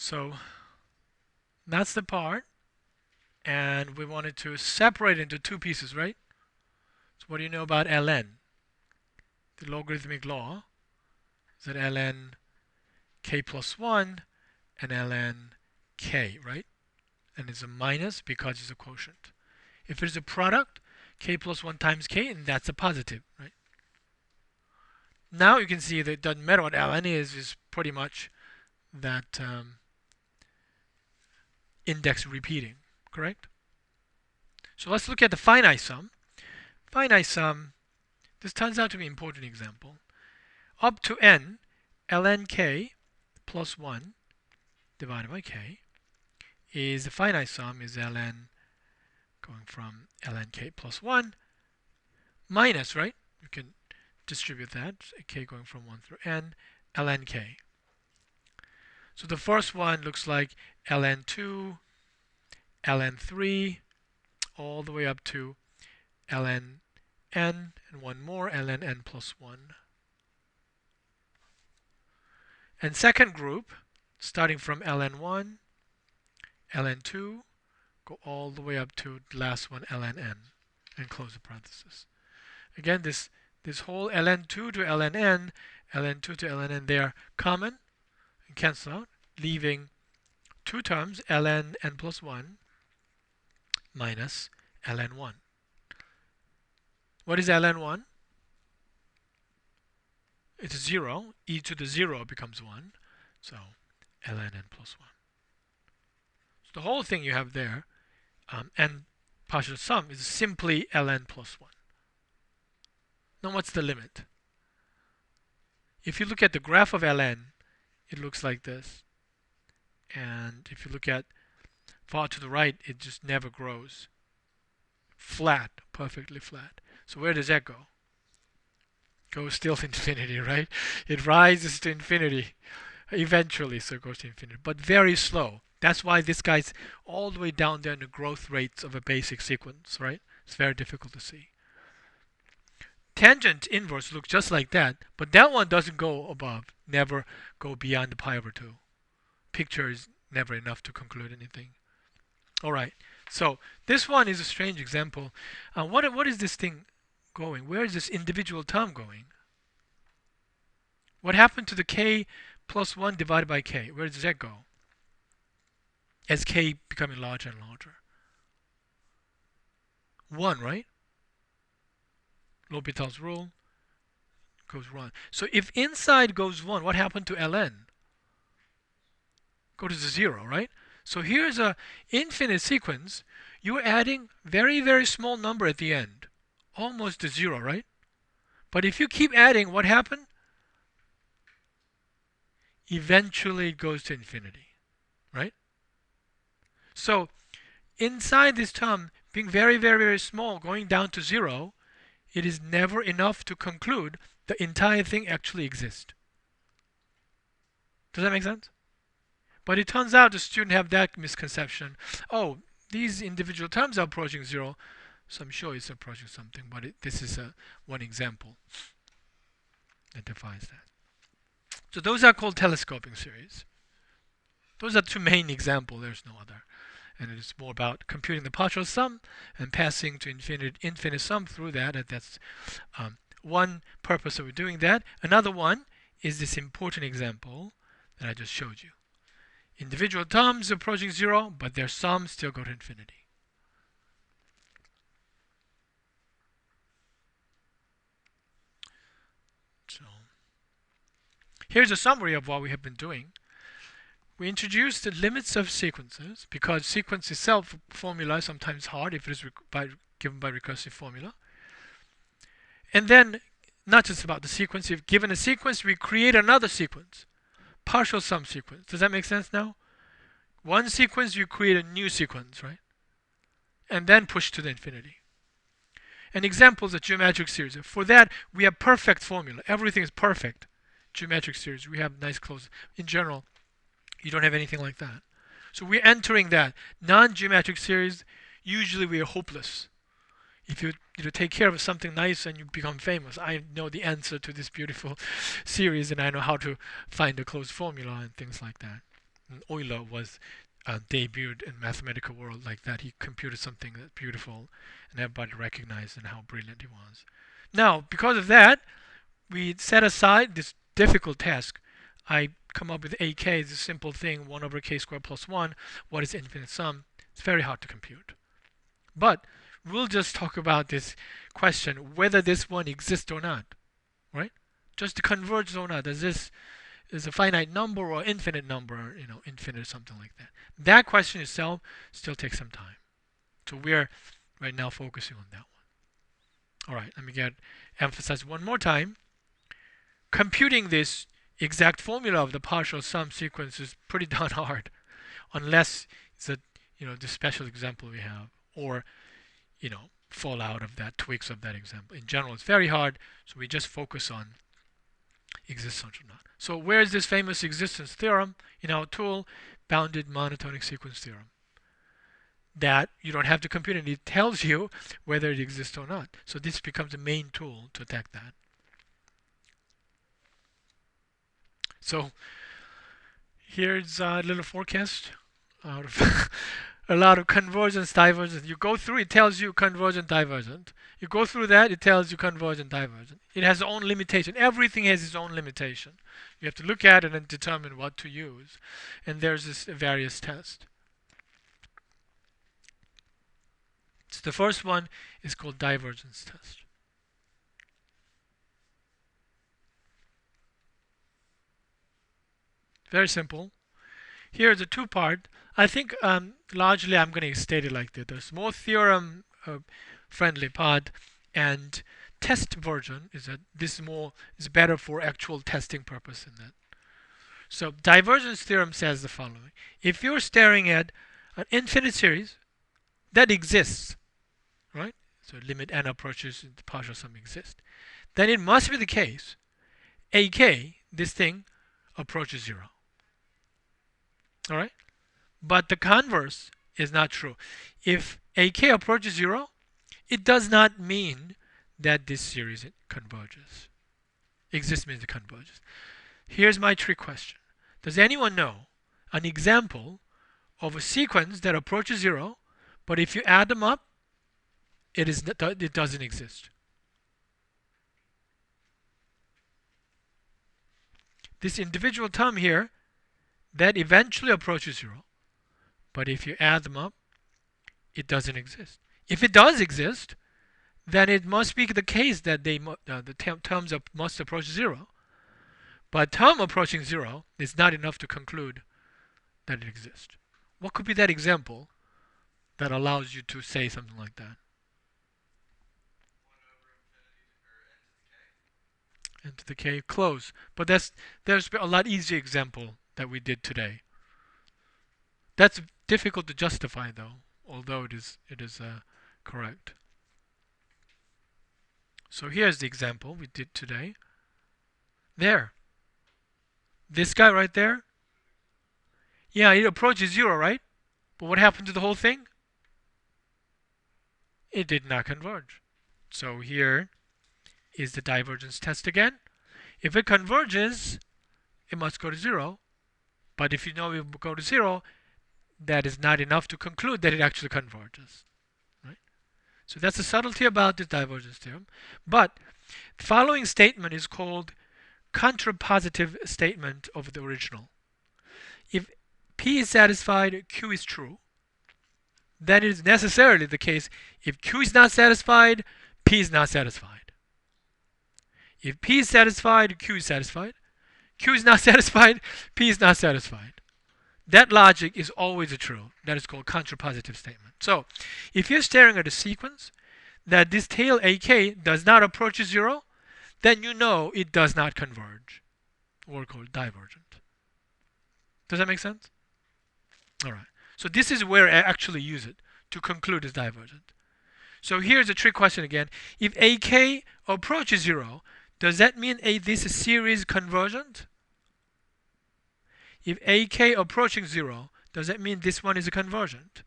So that's the part, and we wanted to separate into two pieces, right? So what do you know about ln? The logarithmic law is that ln k plus 1 and ln k, right? And it's a minus because it's a quotient. If it's a product, k plus 1 times k, and that's a positive, right? Now you can see that it doesn't matter what ln is pretty much that index repeating, correct? So let's look at the finite sum. Finite sum, this turns out to be an important example. Up to n, ln k plus 1 divided by k is the finite sum is ln going from ln k plus 1 minus, right? You can distribute that, k going from 1 through n, ln k. So the first one looks like ln 2, ln 3, all the way up to ln n, and one more, ln n plus 1. And second group, starting from ln 1, ln 2, go all the way up to the last one, ln n, and close the parenthesis. Again, this whole ln 2 to ln n, ln 2 to ln n, they are common and cancel out, leaving two terms, ln n plus 1 minus ln 1. What is ln 1? It's 0. E to the 0 becomes 1. So ln n plus 1. So the whole thing you have there, n partial sum, is simply ln plus 1. Now what's the limit? If you look at the graph of ln, it looks like this. And if you look at far to the right, it just never grows. Flat, perfectly flat. So where does that go? Goes still to infinity, right? It rises to infinity eventually, so it goes to infinity, but very slow. That's why this guy's all the way down there in the growth rates of a basic sequence, right? It's very difficult to see. Tangent inverse looks just like that, but that one doesn't go above, never go beyond the pi over 2. Picture is never enough to conclude anything. All right, so this one is a strange example. What is this thing going? Where is this individual term going? What happened to the k plus 1 divided by k? Where does that go? As k becoming larger and larger. 1, right? L'Hopital's rule goes 1. So if inside goes 1, what happened to ln? Go to the 0, right? So here's a infinite sequence. You're adding very, very small number at the end. Almost to 0, right? But if you keep adding, what happened? Eventually it goes to infinity, right? So inside this term, being very, very, very small, going down to 0, it is never enough to conclude the entire thing actually exists. Does that make sense? But it turns out the student have that misconception. Oh, these individual terms are approaching 0, so I'm sure it's approaching something. But this is one example that defines that. So those are called telescoping series. Those are two main examples. There's no other. And it is more about computing the partial sum and passing to infinite sum through that. And that's one purpose of doing that. Another one is this important example that I just showed you. Individual terms approaching 0, but their sums still go to infinity. So here's a summary of what we have been doing. We introduced the limits of sequences because sequence itself formula is sometimes hard if it is given by recursive formula. And then not just about the sequence. If given a sequence, we create another sequence. Partial sum sequence. Does that make sense now? One sequence, you create a new sequence, right? And then push to the infinity. And examples of geometric series. For that, we have perfect formula. Everything is perfect. Geometric series, we have nice close. In general, you don't have anything like that. So we're entering that. Non-geometric series, usually we are hopeless. If you take care of something nice and you become famous, I know the answer to this beautiful series and I know how to find a closed formula and things like that. Euler was debuted in mathematical world like that. He computed something that's beautiful, and everybody recognized and how brilliant he was. Now, because of that, we set aside this difficult task. I come up with AK, it's a simple thing, 1 over k squared plus 1. What is infinite sum? It's very hard to compute. But we'll just talk about this question, whether this one exists or not, right? Just to converge or not. Does this is a finite number or infinite number, infinite or something like that. That question itself still takes some time. So we're right now focusing on that one. All right, let me emphasize one more time. Computing this exact formula of the partial sum sequence is pretty darn hard, unless it's the special example we have, or fall out of that, tweaks of that example. In general, it's very hard, so we just focus on existence or not. So where is this famous existence theorem in our tool? Bounded monotonic sequence theorem. That you don't have to compute it. It tells you whether it exists or not. So this becomes the main tool to attack that. So here's a little forecast out of a lot of convergence, divergence. You go through, it tells you convergent, divergent. You go through that, it tells you convergent, divergent. It has its own limitation. Everything has its own limitation. You have to look at it and determine what to use. And there's this various test. So the first one is called divergence test. Very simple. Here's a two-part. I think largely I'm going to state it like this. There's more theorem friendly part, and test version is that this is better for actual testing purpose in that. So divergence theorem says the following. If you're staring at an infinite series that exists, right? So limit n approaches the partial sum exists, then it must be the case AK, this thing, approaches 0. All right? But the converse is not true. If AK approaches 0, it does not mean that this series converges. Exists means it converges. Here's my trick question. Does anyone know an example of a sequence that approaches 0, but if you add them up, it doesn't exist? This individual term here that eventually approaches 0, but if you add them up, it doesn't exist. If it does exist, then it must be the case that the terms must approach 0. But term approaching 0 is not enough to conclude that it exists. What could be that example that allows you to say something like that? N to the k, close. But there's a lot easier example that we did today. That's difficult to justify though, although it is correct. So here's the example we did today. There. This guy right there. Yeah, it approaches 0, right? But what happened to the whole thing? It did not converge. So here is the divergence test again. If it converges, it must go to 0. But if you know it will go to 0, that is not enough to conclude that it actually converges. Right? So that's the subtlety about the divergence theorem. But the following statement is called contrapositive statement of the original. If P is satisfied, Q is true, then it is necessarily the case if Q is not satisfied, P is not satisfied. If P is satisfied, Q is satisfied. Q is not satisfied, P is not satisfied. That logic is always true. That is called contrapositive statement. So if you're staring at a sequence that this tail AK does not approach 0, then you know it does not converge, or called divergent. Does that make sense? All right. So this is where I actually use it to conclude it's divergent. So here's a trick question again. If AK approaches 0, does that mean this series convergent? If AK approaching 0, does that mean this one is a convergent?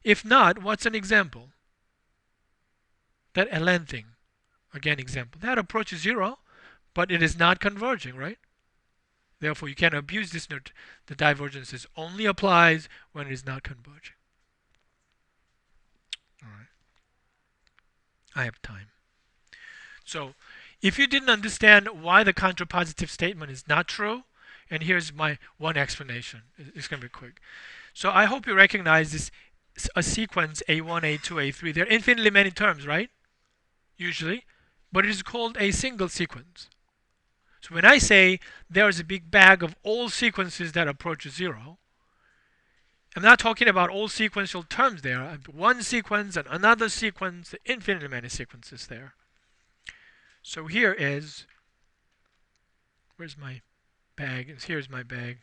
If not, what's an example? That ln thing. Again, example. That approaches 0, but it is not converging, right? Therefore, you can't abuse this note. The divergence only applies when it is not converging. All right. I have time. So, if you didn't understand why the contrapositive statement is not true, and here's my one explanation. It's going to be quick. So I hope you recognize this a sequence A1, A2, A3. There are infinitely many terms, right? Usually. But it is called a single sequence. So when I say there is a big bag of all sequences that approach 0, I'm not talking about all sequential terms there. One sequence and another sequence, infinitely many sequences there. So here is, where's my bag? Here's my bag.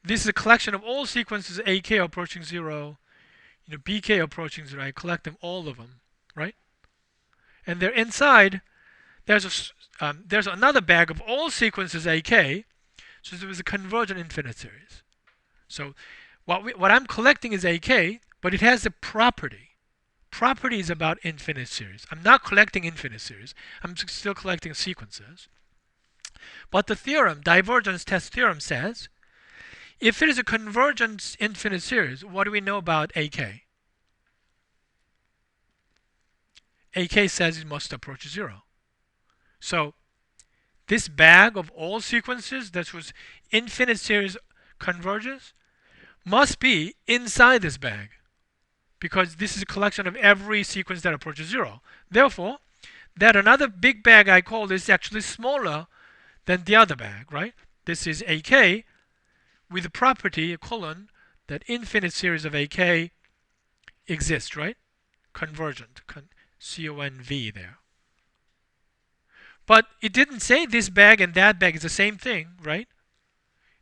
This is a collection of all sequences AK approaching 0, BK approaching 0. I collect them, all of them, right? And they're inside. There's another bag of all sequences AK. So there was a convergent infinite series. So what I'm collecting is AK, but it has a property. Property is about infinite series. I'm not collecting infinite series. I'm still collecting sequences. But the theorem, divergence test theorem, says if it is a convergent infinite series, what do we know about AK? AK says it must approach 0. So this bag of all sequences that was infinite series converges must be inside this bag, because this is a collection of every sequence that approaches 0. Therefore, that another big bag I call is actually smaller than the other bag, right? This is AK with the property, a colon, that infinite series of AK exists, right? Convergent, CONV there. But it didn't say this bag and that bag is the same thing, right?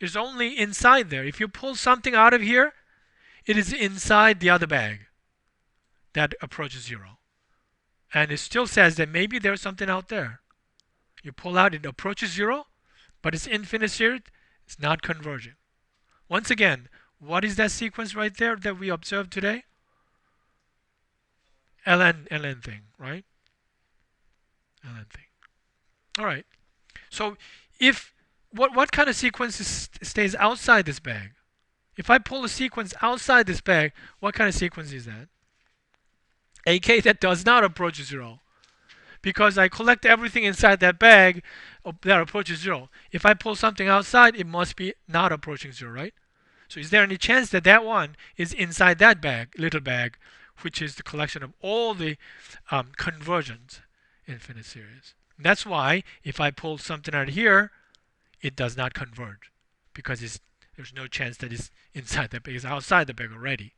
It's only inside there. If you pull something out of here, it is inside the other bag that approaches 0. And it still says that maybe there's something out there. You pull out, it approaches 0, but it's infinite series, it's not converging. Once again, what is that sequence right there that we observed today? ln thing, right? ln thing. All right. So if what kind of sequence stays outside this bag? If I pull a sequence outside this bag, what kind of sequence is that? AK that does not approach 0. Because I collect everything inside that bag that approaches 0. If I pull something outside, it must be not approaching 0, right? So is there any chance that that one is inside that bag, little bag, which is the collection of all the convergent infinite series? And that's why if I pull something out of here, it does not converge, because there's no chance that it's inside the bag. It's outside the bag already.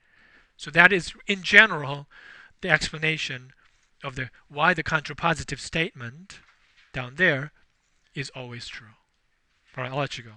So that is, in general, the explanation of why the contrapositive statement down there is always true. All right, I'll let you go.